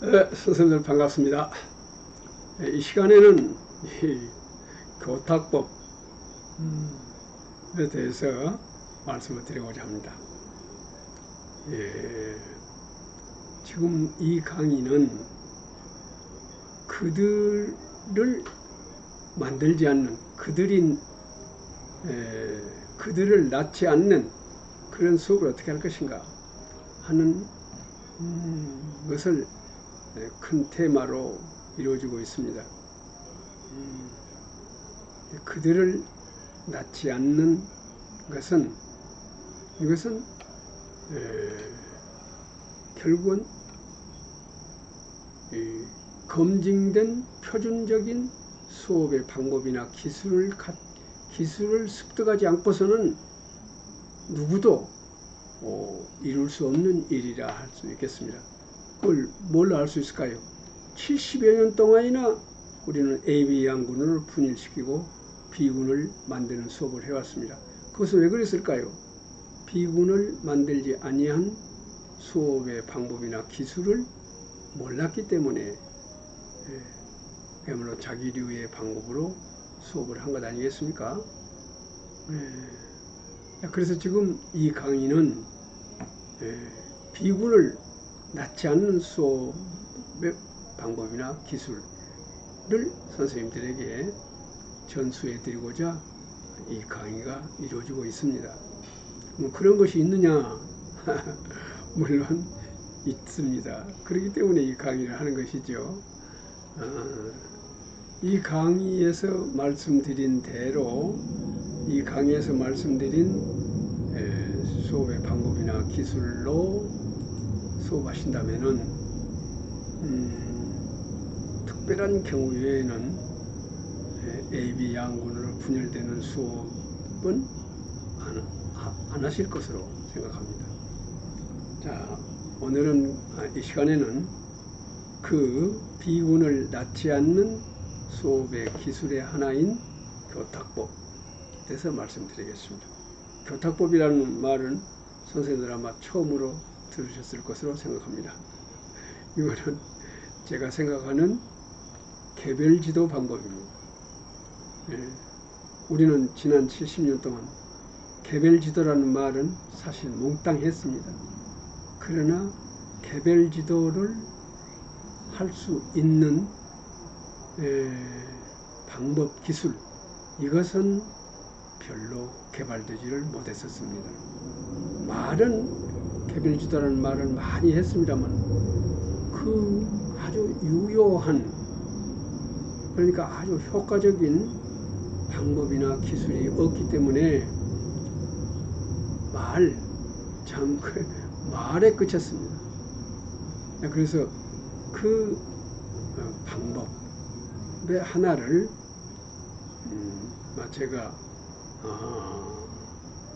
네, 선생님들 반갑습니다. 이 시간에는 이 교탁법에 대해서 말씀을 드리고자 합니다. 지금 이 강의는 그들을 만들지 않는, 그들을 낳지 않는 그런 수업을 어떻게 할 것인가 하는 것을 큰 테마로 이루어지고 있습니다. 그들을 낳지 않는 것은, 이것은 결국은 검증된 표준적인 수업의 방법이나 기술을 습득하지 않고서는 누구도 이룰 수 없는 일이라 할 수 있겠습니다. 그걸 뭘로 알 수 있을까요? 70여 년 동안이나 우리는 AB 양군을 분열시키고 B군을 만드는 수업을 해왔습니다. 그것은 왜 그랬을까요? B군을 만들지 아니한 수업의 방법이나 기술을 몰랐기 때문에 그야말로 자기류의 방법으로 수업을 한 것 아니겠습니까? 그래서 지금 이 강의는 B군을 낳지 않는 수업의 방법이나 기술을 선생님들에게 전수해 드리고자 이 강의가 이루어지고 있습니다. 그런 것이 있느냐? 물론 있습니다. 그렇기 때문에 이 강의를 하는 것이죠. 이 강의에서 말씀드린 대로, 이 강의에서 말씀드린 수업의 방법이나 기술로 수업하신다면은 특별한 경우 외에는 AB 양군으로 분열되는 수업은 안 하실 것으로 생각합니다. 자, 오늘은 이 시간에는 그 B군을 낳지 않는 수업의 기술의 하나인 교탁법에 대해서 말씀드리겠습니다. 교탁법이라는 말은 선생님들 아마 처음으로 들으셨을 것으로 생각합니다. 이거는 제가 생각하는 개별지도 방법입니다. 우리는 지난 70년 동안 개별지도라는 말은 사실 몽땅했습니다. 그러나 개별지도를 할 수 있는 방법, 기술, 이것은 별로 개발되지를 못했었습니다. 말은 개별지도라는 말을 많이 했습니다만 그 아주 유효한, 그러니까 아주 효과적인 방법이나 기술이 없기 때문에 말에 그쳤습니다. 그래서 그 방법의 하나를 제가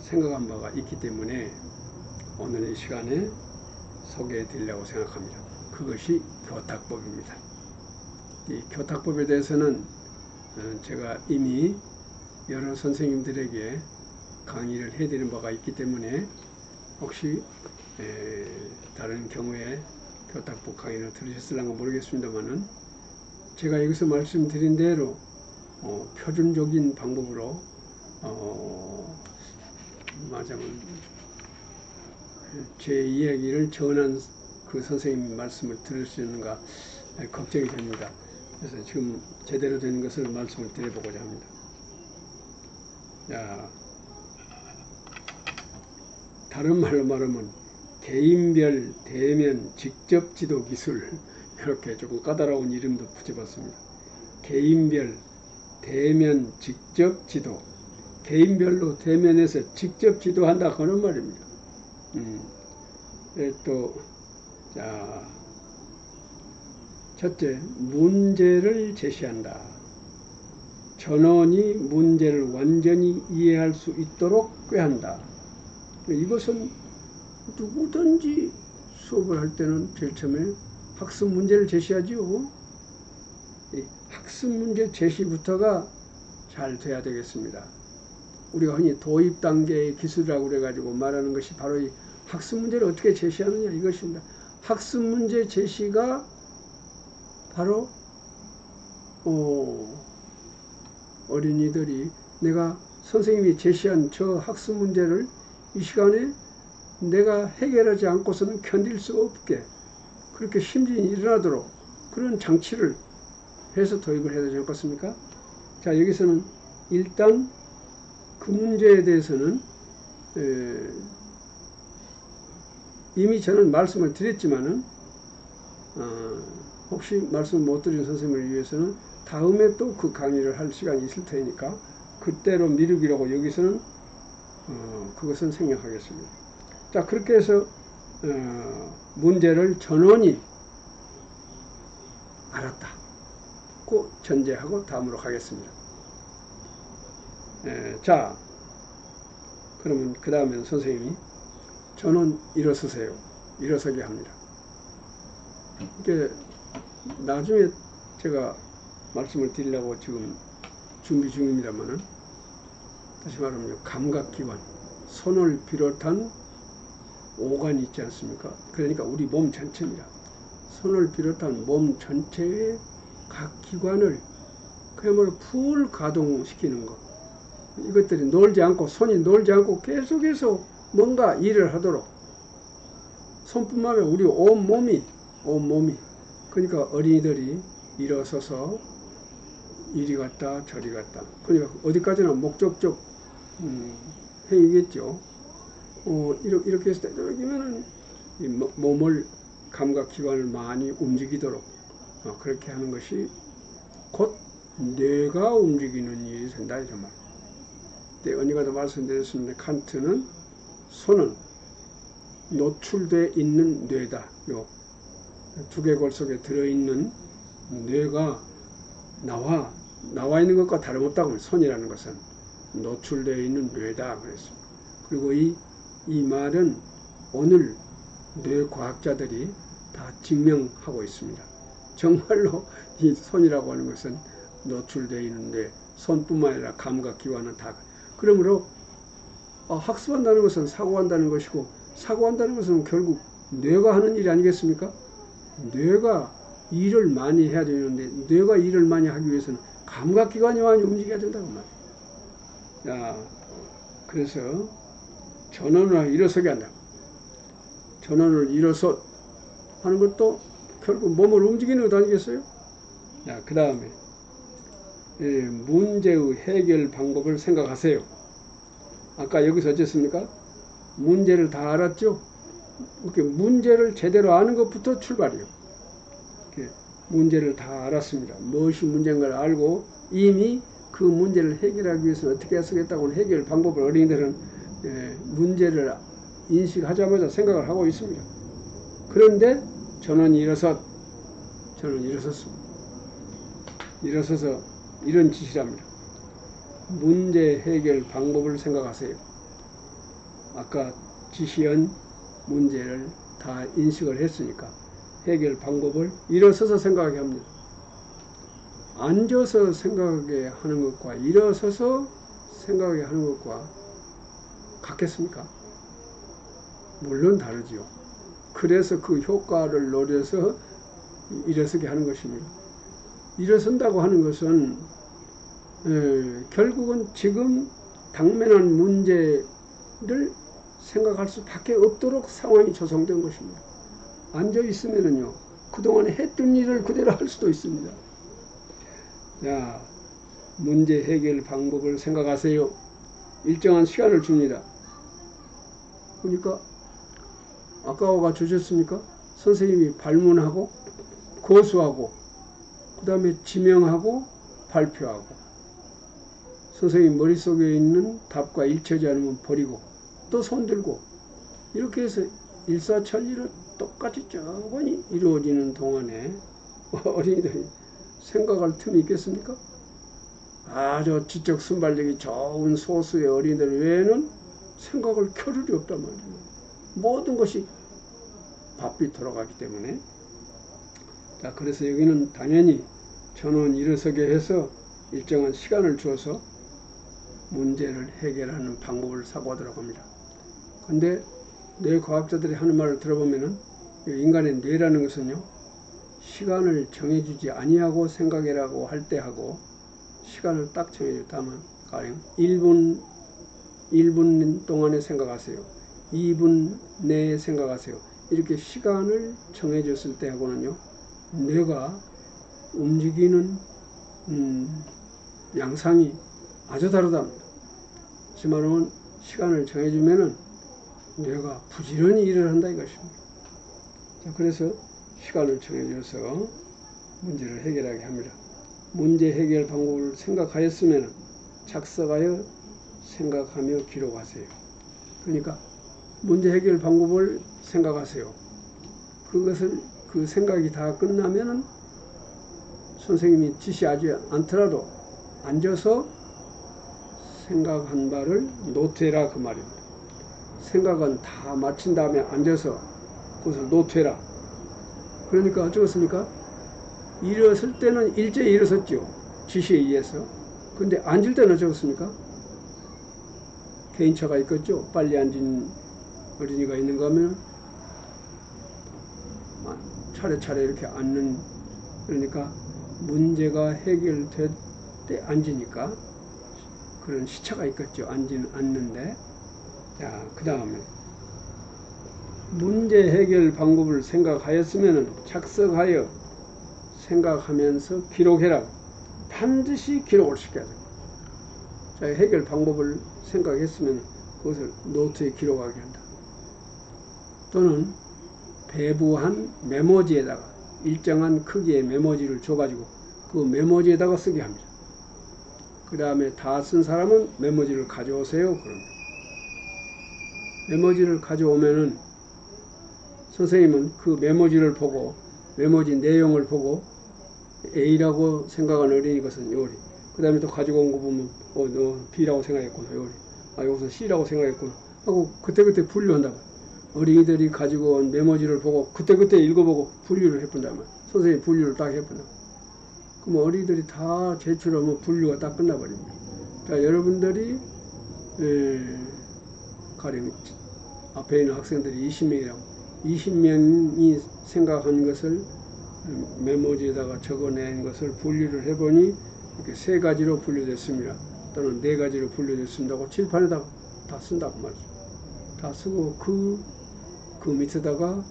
생각한 바가 있기 때문에 오늘 이 시간에 소개해 드리려고 생각합니다. 그것이 교탁법입니다. 이 교탁법에 대해서는 제가 이미 여러 선생님들에게 강의를 해드린 바가 있기 때문에 혹시 다른 경우에 교탁법 강의를 들으셨을런가 모르겠습니다만은 제가 여기서 말씀드린 대로 표준적인 방법으로 말하자면 제 이야기를 전한 그 선생님 말씀을 들을 수 있는가 걱정이 됩니다. 그래서 지금 제대로 된 것을 말씀을 드려보고자 합니다. 자, 다른 말로 말하면 개인별 대면 직접 지도 기술, 이렇게 조금 까다로운 이름도 붙여봤습니다. 개인별 대면 직접 지도, 개인별로 대면해서 직접 지도한다 그런 말입니다. 또 자, 첫째, 문제를 제시한다. 전원이 문제를 완전히 이해할 수 있도록 꾀한다. 이것은 누구든지 수업을 할 때는 제일 처음에 학습 문제를 제시하지요. 학습 문제 제시부터가 잘 돼야 되겠습니다. 우리가 흔히 도입 단계의 기술이라고 그래가지고 말하는 것이 바로 이 학습 문제를 어떻게 제시하느냐 이것입니다. 학습 문제 제시가 바로 어린이들이 내가 선생님이 제시한 저 학습 문제를 이 시간에 내가 해결하지 않고서는 견딜 수 없게 그렇게 심진이 일어나도록 그런 장치를 해서 도입을 해야 되지 않겠습니까? 자, 여기서는 일단 그 문제에 대해서는 이미 저는 말씀을 드렸지만은 혹시 말씀 못 드린 선생님을 위해서는 다음에 또 그 강의를 할 시간이 있을 테니까 그때로 미루기라고 여기서는 그것은 생략하겠습니다. 자, 그렇게 해서 문제를 전원이 알았다고 전제하고 다음으로 가겠습니다. 자, 그러면 그 다음에는 선생님이 전원 일어서세요. 일어서게 합니다. 이게 나중에 제가 말씀을 드리려고 지금 준비 중입니다만은, 다시 말하면 감각기관, 손을 비롯한 오간이 있지 않습니까? 그러니까 우리 몸 전체입니다. 손을 비롯한 몸 전체의 각 기관을 그야말로 풀 가동시키는 것. 이것들이 놀지 않고, 손이 놀지 않고 계속해서 뭔가 일을 하도록, 손뿐만 아니라 우리 온몸이, 그러니까 어린이들이 일어서서 이리 갔다 저리 갔다, 그러니까 어디까지나 목적적 행위겠죠. 이렇게 해서 되도록이면은 몸을, 감각기관을 많이 움직이도록 그렇게 하는 것이 곧 뇌가 움직이는 일이 된다, 이런 말. 언니가도 말씀드렸습니다. 칸트는 손은 노출되어 있는 뇌다. 요 두개골 속에 들어있는 뇌가 나와 있는 것과 다름없다고. 손이라는 것은 노출되어 있는 뇌다 그랬습니다. 그리고 이 말은 오늘 뇌과학자들이 다 증명하고 있습니다. 정말로 이 손이라고 하는 것은 노출되어 있는 뇌, 손뿐만 아니라 감각기관은 다. 그러므로 학습한다는 것은 사고한다는 것이고, 사고한다는 것은 결국 뇌가 하는 일이 아니겠습니까? 뇌가 일을 많이 해야 되는데, 뇌가 일을 많이 하기 위해서는 감각기관이 많이 움직여야 된다고 말이에요. 자, 그래서 전원을 일어서게 한다. 전원을 일어서 하는 것도 결국 몸을 움직이는 것 아니겠어요? 자, 그 다음에 문제의 해결 방법을 생각하세요. 아까 여기서 어쨌습니까? 문제를 다 알았죠? 이렇게 문제를 제대로 아는 것부터 출발이에요. 이렇게 문제를 다 알았습니다. 무엇이 문제인가를 알고 이미 그 문제를 해결하기 위해서 어떻게 쓰겠다고 하는 해결 방법을 어린이들은 문제를 인식하자마자 생각을 하고 있습니다. 그런데 저는 일어섰습니다. 일어서서 이런 지시를 합니다. 문제 해결 방법을 생각하세요. 아까 지시한 문제를 다 인식을 했으니까 해결 방법을 일어서서 생각하게 합니다. 앉아서 생각하게 하는 것과 일어서서 생각하게 하는 것과 같겠습니까? 물론 다르지요. 그래서 그 효과를 노려서 일어서게 하는 것입니다. 일어선다고 하는 것은 결국은 지금 당면한 문제를 생각할 수밖에 없도록 상황이 조성된 것입니다. 앉아 있으면은요, 그동안에 했던 일을 그대로 할 수도 있습니다. 자, 문제 해결 방법을 생각하세요. 일정한 시간을 줍니다. 그러니까 아까와 주셨습니까? 선생님이 발문하고 거수하고 그 다음에 지명하고 발표하고, 선생님 머릿속에 있는 답과 일치하지 않으면 버리고 또 손들고, 이렇게 해서 일사천리로 똑같이 쩌근히 이루어지는 동안에 어린이들이 생각할 틈이 있겠습니까? 아주 지적 순발력이 좋은 소수의 어린이들 외에는 생각을 겨를이 없단 말이에요. 모든 것이 바삐 돌아가기 때문에. 자, 그래서 여기는 당연히 전원 일어서게 해서 일정한 시간을 주어서 문제를 해결하는 방법을 사고하도록 합니다. 근데 뇌과학자들이 하는 말을 들어보면은 인간의 뇌라는 것은요, 시간을 정해주지 아니하고 생각해라고 할 때 하고 시간을 딱 정해줬다면 가령 1분 동안에 생각하세요. 2분 내에 생각하세요. 이렇게 시간을 정해줬을 때 하고는요. 뇌가 움직이는 양상이 아주 다르답니다. 즉 말하면 시간을 정해주면은 뇌가 부지런히 일을 한다 이것입니다. 자, 그래서 시간을 정해줘서 문제를 해결하게 합니다. 문제 해결 방법을 생각하였으면 작성하여 생각하며 기록하세요. 그러니까 문제 해결 방법을 생각하세요. 그것을 그 생각이 다 끝나면은 선생님이 지시하지 않더라도 앉아서 생각한 바를 노트해라 그 말입니다. 생각은 다 마친 다음에 앉아서 그것을 노트해라. 그러니까 어쩌겠습니까? 일어설 때는 일제히 일어섰죠. 지시에 의해서. 근데 앉을 때는 어쩌겠습니까? 개인차가 있겠죠. 빨리 앉은 어린이가 있는가 하면 차례차례 이렇게 앉는, 그러니까 문제가 해결될 때 앉으니까 그런 시차가 있겠죠. 앉는데. 자, 그 다음에 문제 해결 방법을 생각하였으면 작성하여 생각하면서 기록해라. 반드시 기록을 시켜야 돼요. 자, 해결 방법을 생각했으면 그것을 노트에 기록하게 한다. 또는 배부한 메모지에다가 일정한 크기의 메모지를 줘가지고 그 메모지에다가 쓰게 합니다. 그 다음에 다 쓴 사람은 메모지를 가져오세요. 그럽니다. 메모지를 가져오면은 선생님은 그 메모지를 보고 메모지 내용을 보고 A라고 생각한 어린이 것은 요리, 그 다음에 또 가지고 온 거 보면 너 B라고 생각했구나 요리, 여기서 C라고 생각했구나 하고 그때그때 분류한다고. 어린이들이 가지고 온 메모지를 보고 그때그때 읽어보고 분류를 해본다면 선생님이 분류를 딱 해본다고. 그럼 어린이들이 다 제출하면 분류가 딱 끝나버립니다. 자, 여러분들이 가령 앞에 있는 학생들이 20명이라고 20명이 생각한 것을 메모지에다가 적어낸 것을 분류를 해보니 이렇게 3가지로 분류됐습니다. 또는 4가지로 분류됐습니다. 칠판에다가 다 쓴다고 말이죠. 다 쓰고 그 밑에다가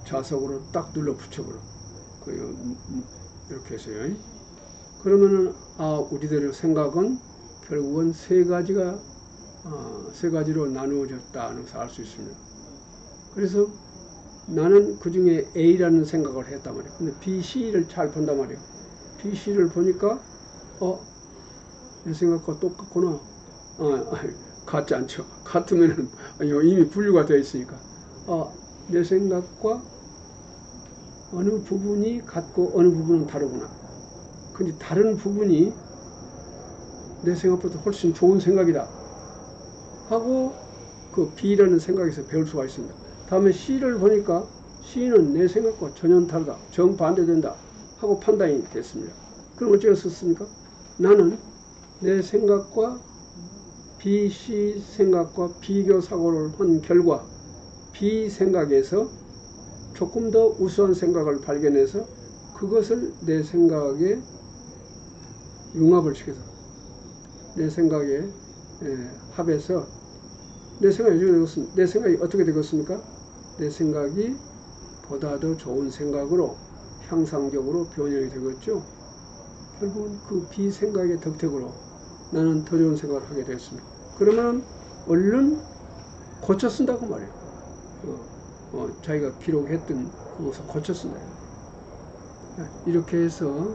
자석으로 딱 눌러 붙여버려. 이렇게 해서요. 그러면은 우리들의 생각은 결국은 3가지로 나누어졌다는 것을 알 수 있습니다. 그래서 나는 그 중에 A라는 생각을 했단 말이에요. 근데 B, C를 잘 본단 말이에요. B, C를 보니까 내 생각과 똑같구나. 같지 않죠. 같으면은 이미 분류가 되어 있으니까 내 생각과 어느 부분이 같고 어느 부분은 다르구나. 근데 다른 부분이 내 생각보다 훨씬 좋은 생각이다 하고 그 B라는 생각에서 배울 수가 있습니다. 다음에 C를 보니까 C는 내 생각과 전혀 다르다, 정반대된다 하고 판단이 됐습니다. 그럼 어쩌겠습니까? 나는 내 생각과 B, C 생각과 비교 사고를 한 결과 B 생각에서 조금 더 우수한 생각을 발견해서 그것을 내 생각에 융합을 시켜서 내 생각에 합해서 내 생각이 어떻게 되겠습니까? 내 생각이 보다 더 좋은 생각으로 향상적으로 변형이 되겠죠. 결국은 그 비생각의 덕택으로 나는 더 좋은 생각을 하게 되었습니다. 그러면 얼른 고쳐 쓴다고 말이에요. 자기가 기록했던 그것을 고쳐 쓴다. 이렇게 해서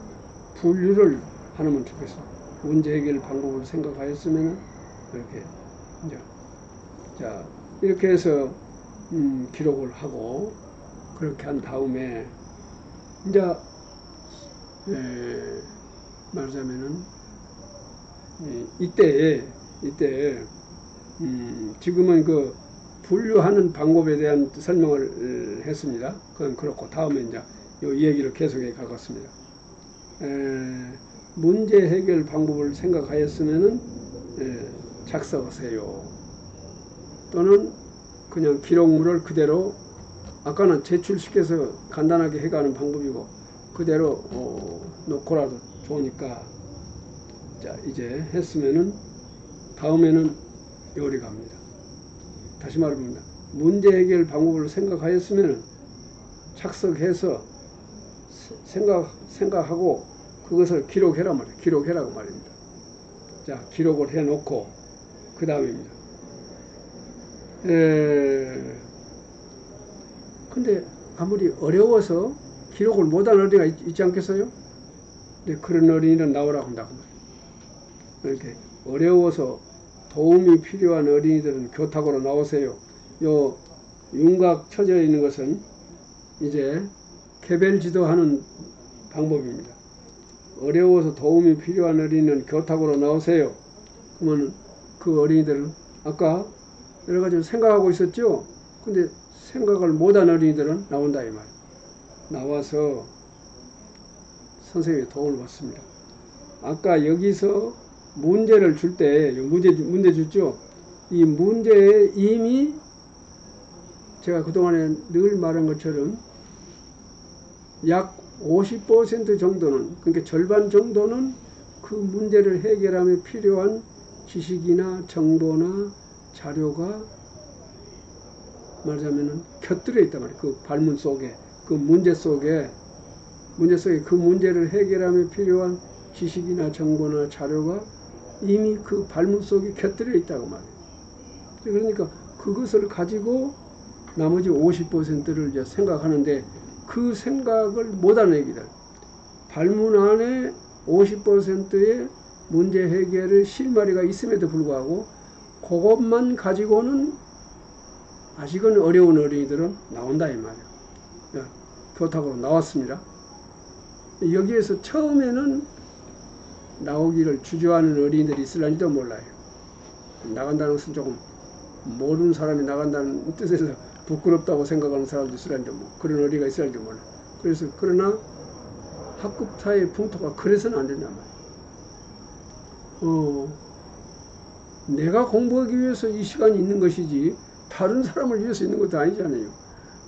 분류를 하면 좋겠어요. 문제 해결 방법을 생각하였으면 이렇게 이렇게 해서 기록을 하고 그렇게 한 다음에 이제 말하자면은 이때 지금은 그 분류하는 방법에 대한 설명을 했습니다. 그건 그렇고 다음에 이제 이 얘기를 계속해 가겠습니다. 문제 해결 방법을 생각하였으면은 작성하세요. 또는 그냥 기록물을 그대로 아까는 제출시켜서 간단하게 해가는 방법이고 그대로 놓고라도 좋으니까 자 이제 했으면은 다음에는 요리 갑니다. 다시 말합니다. 문제 해결 방법을 생각하였으면은 착석해서 생각하고 그것을 기록해라 말이에요. 기록해라고 말입니다. 자 기록을 해놓고 그 다음입니다. 근데 아무리 어려워서 기록을 못한 어린이가 있지 않겠어요? 근데 그런 어린이는 나오라고 한다고 말이에요. 이렇게 어려워서 도움이 필요한 어린이들은 교탁으로 나오세요. 요 윤곽 쳐져 있는 것은 이제 개별 지도하는 방법입니다. 어려워서 도움이 필요한 어린이는 교탁으로 나오세요. 그러면 그 어린이들은 아까 여러 가지 생각하고 있었죠? 근데 생각을 못한 어린이들은 나온다 이 말. 나와서 선생님의 도움을 받습니다. 아까 여기서 문제를 줄 때 문제 줬죠? 이 문제에 이미 제가 그동안에 늘 말한 것처럼 약 50% 정도는, 그러니까 절반 정도는 그 문제를 해결하며 필요한 지식이나 정보나 자료가 말하자면은 곁들여 있단 말이에요. 그 발문 속에, 그 문제 속에 그 문제를 해결하며 필요한 지식이나 정보나 자료가 이미 그 발문 속에 곁들여 있다고 말이에요. 그러니까 그것을 가지고 나머지 50%를 이제 생각하는데 그 생각을 못하는 얘기들. 발문 안에 50%의 문제 해결의 실마리가 있음에도 불구하고 그것만 가지고는 아직은 어려운 어린이들은 나온다 이 말이에요. 교탁으로 나왔습니다. 여기에서 처음에는 나오기를 주저하는 어린이들이 있을런지도 몰라요. 나간다는 것은 조금 모르는 사람이 나간다는 뜻에서 부끄럽다고 생각하는 사람도 있을런지도 뭐 그런 어린이가 있을런지 몰라. 그래서 그러나 학급사의 풍토가 그래서는 안 된단 말이에요. 내가 공부하기 위해서 이 시간이 있는 것이지 다른 사람을 위해서 있는 것도 아니잖아요.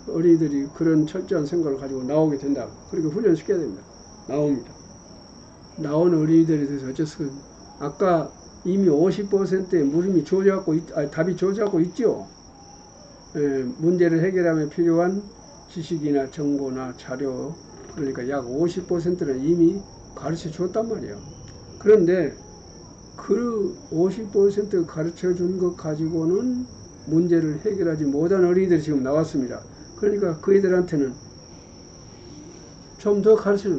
어린이들이 그런 철저한 생각을 가지고 나오게 된다. 그렇게 훈련시켜야 됩니다. 나옵니다. 나온 어린이들에 대해서 어째서 아까 이미 50%의 물음이 주어져갖고 답이 주어져갖고 있죠. 문제를 해결하며 필요한 지식이나 정보나 자료, 그러니까 약 50%는 이미 가르쳐 줬단 말이에요. 그런데 그 50% 가르쳐 준 것 가지고는 문제를 해결하지 못한 어린이들이 지금 나왔습니다. 그러니까 그 애들한테는 좀 더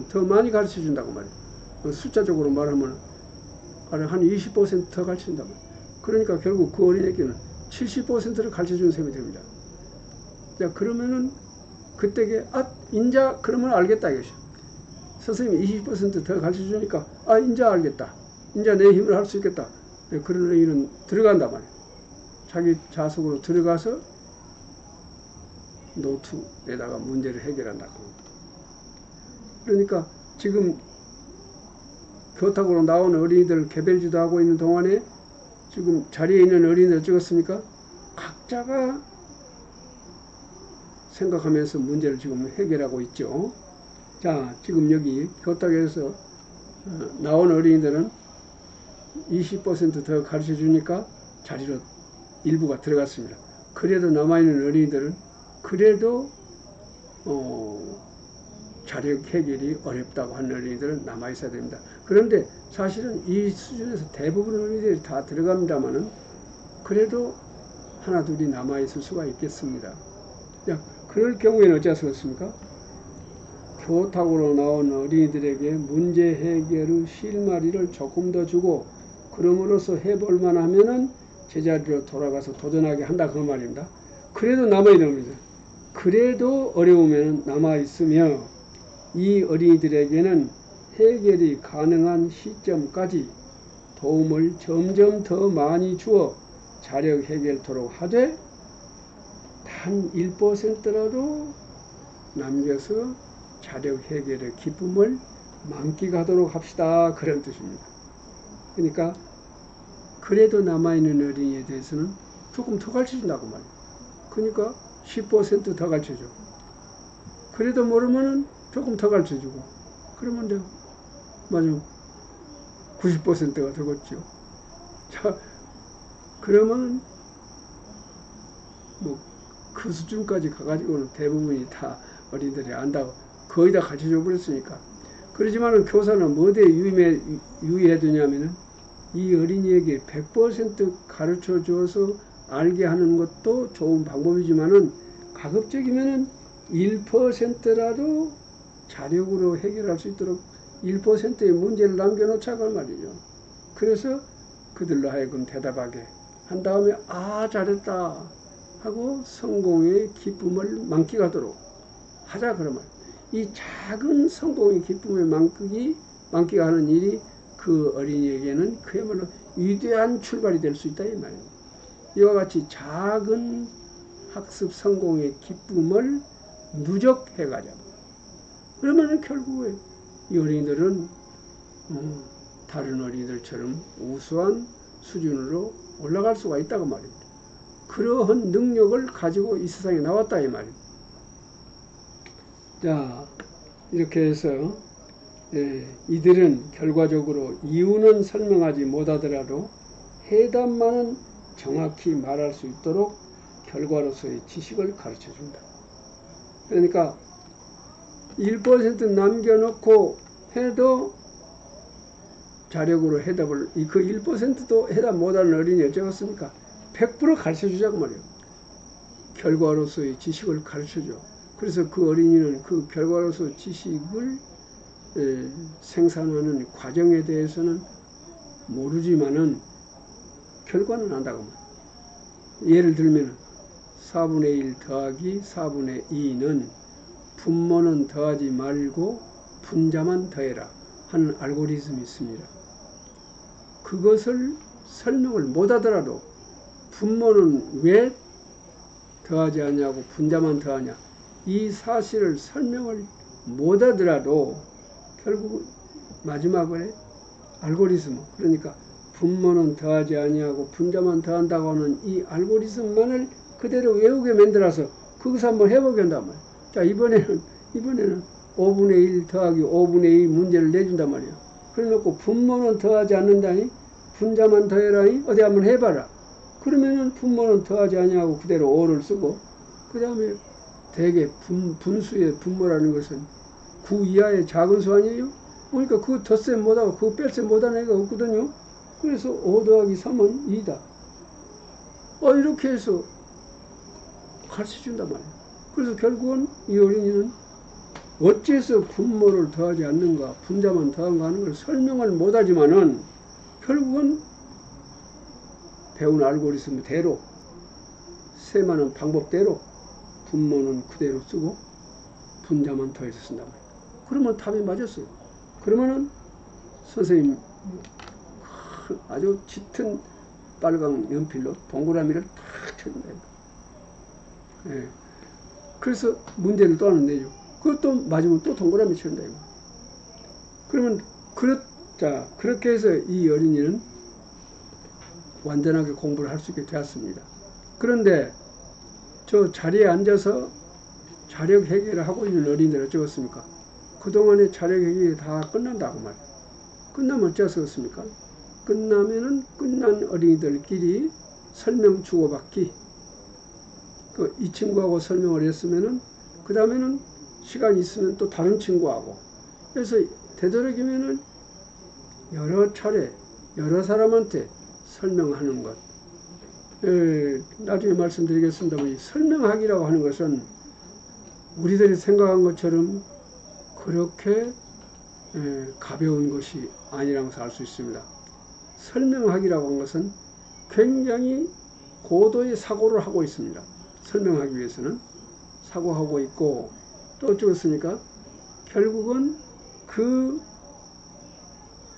더 많이 가르쳐 준다고 말이에요. 숫자적으로 말하면 한 20% 더 가르쳐 준다고 말이에요. 그러니까 결국 그 어린이에게는 70%를 가르쳐 주는 셈이 됩니다. 자, 그러면은 그때게 인자 그러면 알겠다 이것이. 선생님이 20% 더 가르쳐 주니까 인자 알겠다. 인자 내 힘으로 할 수 있겠다. 그런 어린이는 들어간단 말이에요. 자기 자석으로 들어가서 노트에다가 문제를 해결한다고. 그러니까 지금 교탁으로 나온 어린이들 개별 지도하고 있는 동안에 지금 자리에 있는 어린이들 찍었습니까? 각자가 생각하면서 문제를 지금 해결하고 있죠. 자, 지금 여기 교탁에서 나온 어린이들은 20% 더 가르쳐 주니까 자리로 일부가 들어갔습니다. 그래도 남아있는 어린이들은 그래도 자력 해결이 어렵다고 하는 어린이들은 남아있어야 됩니다. 그런데 사실은 이 수준에서 대부분 어린이들이 다 들어갑니다만은 그래도 하나 둘이 남아있을 수가 있겠습니다. 자, 그럴 경우에는 어쩌겠습니까? 교탁으로 나온 어린이들에게 문제 해결의 실마리를 조금 더 주고 그럼으로써 해볼만 하면은 제자리로 돌아가서 도전하게 한다 그 말입니다. 그래도 남아있는 겁니다. 그래도 어려우면 남아있으며 이 어린이들에게는 해결이 가능한 시점까지 도움을 점점 더 많이 주어 자력 해결토록 하되 단 1%라도 남겨서 자력 해결의 기쁨을 만끽하도록 합시다. 그런 뜻입니다. 그러니까 그래도 남아있는 어린이에 대해서는 조금 더 가르쳐준다고 말이에요. 그러니까 10% 더 가르쳐줘. 그래도 모르면은 조금 더 가르쳐주고 그러면 이제 맞아 90%가 되겠죠. 자, 그러면 뭐 그 수준까지 가가지고는 대부분이 다 어린이들이 안다고 거의 다 가르쳐줘 버렸으니까. 그러지만은 교사는 뭐에 유의해 두냐면은 이 어린이에게 100% 가르쳐 줘서 알게 하는 것도 좋은 방법이지만은 가급적이면은 1%라도 자력으로 해결할 수 있도록 1%의 문제를 남겨놓자고 말이죠. 그래서 그들로 하여금 대답하게 한 다음에 아 잘했다 하고 성공의 기쁨을 만끽하도록 하자 그러면 이 작은 성공의 기쁨을 만끽하는 일이 그 어린이에게는 그야말로 위대한 출발이 될 수 있다 이 말이에요. 이와 같이 작은 학습 성공의 기쁨을 누적해가자. 그러면 결국에 이 어린이들은 다른 어린이들처럼 우수한 수준으로 올라갈 수가 있다고 말입니다. 그러한 능력을 가지고 이 세상에 나왔다 이 말입니다. 자, 이렇게 해서 이들은 결과적으로 이유는 설명하지 못하더라도 해답만은 정확히 말할 수 있도록 결과로서의 지식을 가르쳐준다. 그러니까 1% 남겨놓고 해도 자력으로 해답을 그 1%도 해답 못하는 어린이 어쩌겠습니까? 100% 가르쳐주자고 말이에요. 결과로서의 지식을 가르쳐줘. 그래서 그 어린이는 그 결과로서 지식을 생산하는 과정에 대해서는 모르지만은 결과는 안다고 말이에요. 예를 들면 4분의 1 더하기 4분의 2는 분모는 더하지 말고 분자만 더해라 하는 알고리즘이 있습니다. 그것을 설명을 못하더라도 분모는 왜 더하지 않냐고 분자만 더하냐 이 사실을 설명을 못하더라도 결국 마지막에 알고리즘 그러니까 분모는 더하지 아니하고 분자만 더한다고 하는 이 알고리즘만을 그대로 외우게 만들어서 거기서 한번 해보게 한단 말이에요. 자 이번에는 5분의 1 더하기 5분의 2 문제를 내준단 말이에요. 그래놓고 분모는 더하지 않는다니 분자만 더해라니 어디 한번 해봐라. 그러면은 분모는 더하지 아니하고 그대로 5를 쓰고 그 다음에 대개 분수의 분모라는 것은 9 이하의 작은 수 아니에요? 그러니까 그거 덧셈 못하고 그거 뺄셈 못하는 애가 없거든요. 그래서 5 더하기 3은 2다. 이렇게 해서 가르쳐준단 말이에요. 그래서 결국은 이 어린이는 어째서 분모를 더하지 않는가 분자만 더한가 하는 걸 설명을 못하지만은 결국은 배운 알고리즘대로 셈하는 방법대로 분모는 그대로 쓰고 분자만 더해서 쓴단 말이에요. 그러면 답이 맞았어요. 그러면은 선생님 아주 짙은 빨강 연필로 동그라미를 탁 쳐준다. 예. 그래서 문제를 또 하나 내죠. 그것도 맞으면 또 동그라미 쳐준다. 그러면 그렇게 해서 이 어린이는 완전하게 공부를 할 수 있게 되었습니다. 그런데 저 자리에 앉아서 자력 해결을 하고 있는 어린이들 어쩌겠습니까? 그동안의 자력 해결이 다 끝난다고 말이에요. 끝나면 어쩌겠습니까? 끝나면은 끝난 어린이들끼리 설명 주고받기. 이 친구하고 설명을 했으면은 그 다음에는 시간이 있으면 또 다른 친구하고. 그래서 되도록이면은 여러 차례 여러 사람한테 설명하는 것. 나중에 말씀드리겠습니다만 설명하기라고 하는 것은 우리들이 생각한 것처럼 그렇게 가벼운 것이 아니라고 알 수 있습니다. 설명하기라고 하는 것은 굉장히 고도의 사고를 하고 있습니다. 설명하기 위해서는 사고하고 있고 또 어쩌겠습니까? 결국은 그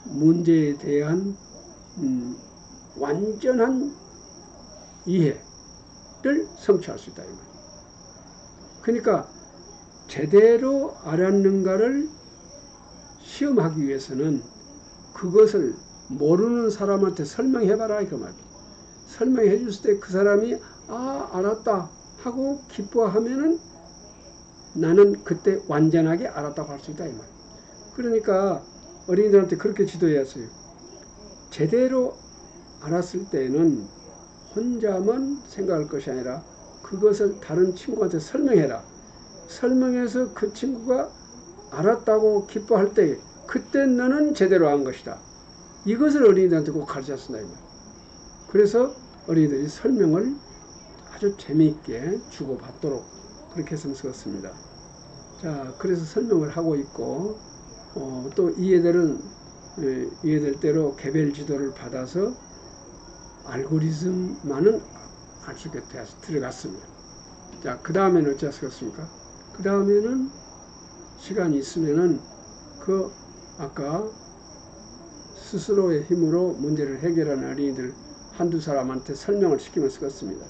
문제에 대한 완전한 이해를 성취할 수 있다. 그러니까 제대로 알았는가를 시험하기 위해서는 그것을 모르는 사람한테 설명해봐라 이거 말이야. 설명해 줬을 때 그 사람이 알았다 하고 기뻐하면은 나는 그때 완전하게 알았다고 할 수 있다 이 말. 그러니까 어린이들한테 그렇게 지도해야 했어요. 제대로 알았을 때는 혼자만 생각할 것이 아니라 그것을 다른 친구한테 설명해라. 설명해서 그 친구가 알았다고 기뻐할 때 그때 너는 제대로 한 것이다. 이것을 어린이들한테 꼭 가르쳤습니다. 그래서 어린이들이 설명을 아주 재미있게 주고받도록 그렇게 해서 쓰었습니다. 자, 그래서 설명을 하고 있고 또 이해될 대로 개별 지도를 받아서 알고리즘만은 알 수 있게 들어갔습니다. 자, 그 다음에는 어쩌겠습니까? 그 다음에는 시간이 있으면은 그 아까 스스로의 힘으로 문제를 해결하는 어린이들 한두 사람한테 설명을 시키면서 썼습니다.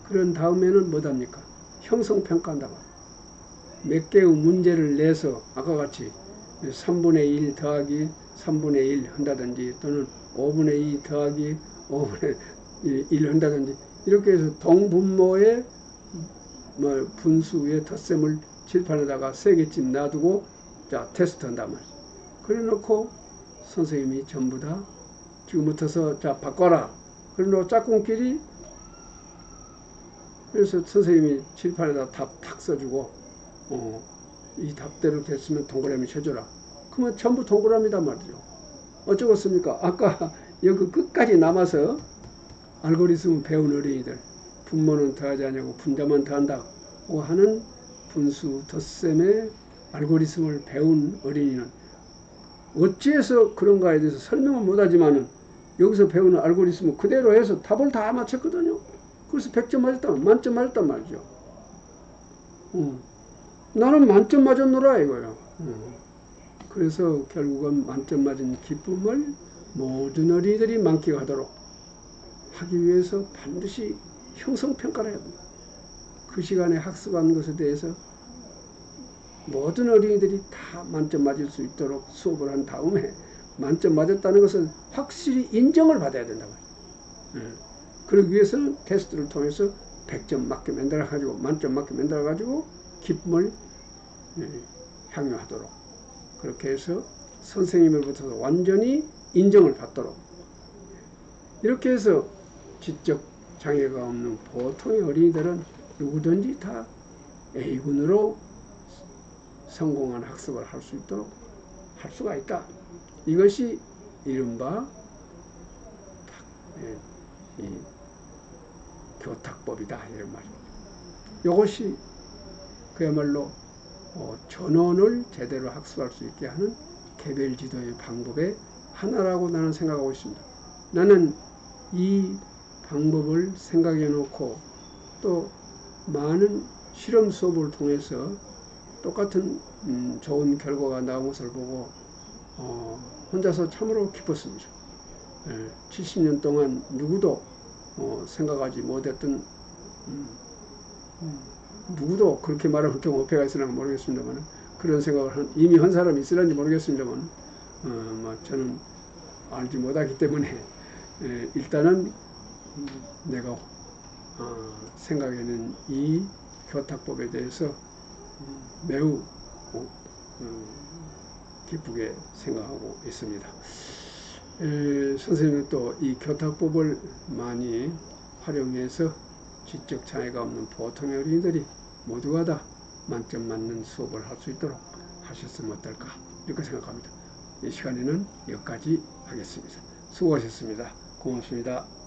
그런 다음에는 뭐답니까? 형성평가한다. 몇 개의 문제를 내서 아까 같이 3분의 1 더하기 3분의 1 한다든지 또는 5분의 2 더하기 5분의 1 한다든지 이렇게 해서 동분모의 분수의 덧셈을 칠판에다가 3개쯤 놔두고 자 테스트 한단 말이죠. 그래 놓고 선생님이 전부 다 지금부터서 자 바꿔라. 그래 놓고 짝꿍끼리 그래서 선생님이 칠판에다 답 탁 써주고 이 답대로 됐으면 동그라미 쳐줘라. 그러면 전부 동그라미단 말이죠. 어쩌겠습니까? 아까 여기 끝까지 남아서 알고리즘을 배운 어린이들 분모는 더하지 않냐고 분자만 더한다고 하는 분수 덧셈의 알고리즘을 배운 어린이는 어찌해서 그런가에 대해서 설명은 못하지만은 여기서 배우는 알고리즘을 그대로 해서 답을 다 맞췄거든요. 그래서 100점 맞았다, 만점 맞았단 말이죠. 나는 만점 맞았노라 이거예요. 그래서 결국은 만점 맞은 기쁨을 모든 어린이들이 만끽하도록 하기 위해서 반드시 형성평가를 해야 됩니다. 그 시간에 학습한 것에 대해서 모든 어린이들이 다 만점 맞을 수 있도록 수업을 한 다음에 만점 맞았다는 것을 확실히 인정을 받아야 된다고 해요. 그러기 위해서는 테스트를 통해서 100점 맞게 만들어가지고 만점 맞게 만들어가지고 기쁨을 향유하도록 그렇게 해서 선생님으로부터 완전히 인정을 받도록 이렇게 해서 지적 장애가 없는 보통의 어린이들은 누구든지 다 A군으로 성공한 학습을 할 수 있도록 할 수가 있다. 이것이 이른바 이 교탁법이다 이런 말입니다. 이것이 그야말로 전원을 제대로 학습할 수 있게 하는 개별 지도의 방법의 하나라고 나는 생각하고 있습니다. 나는 이 방법을 생각해 놓고 또 많은 실험 수업을 통해서 똑같은 좋은 결과가 나온 것을 보고 혼자서 참으로 기뻤습니다. 70년 동안 누구도 생각하지 못했던 누구도 그렇게 말하는 경우 어폐가 있으나 모르겠습니다만 그런 생각을 이미 한 사람이 있으는지 모르겠습니다만 저는 알지 못하기 때문에 일단은 내가 생각하는 이 교탁법에 대해서 매우 기쁘게 생각하고 있습니다. 선생님은 또 이 교탁법을 많이 활용해서 지적 장애가 없는 보통의 어린이들이 모두가 다 만점 맞는 수업을 할 수 있도록 하셨으면 어떨까 이렇게 생각합니다. 이 시간에는 여기까지 하겠습니다. 수고하셨습니다. 고맙습니다.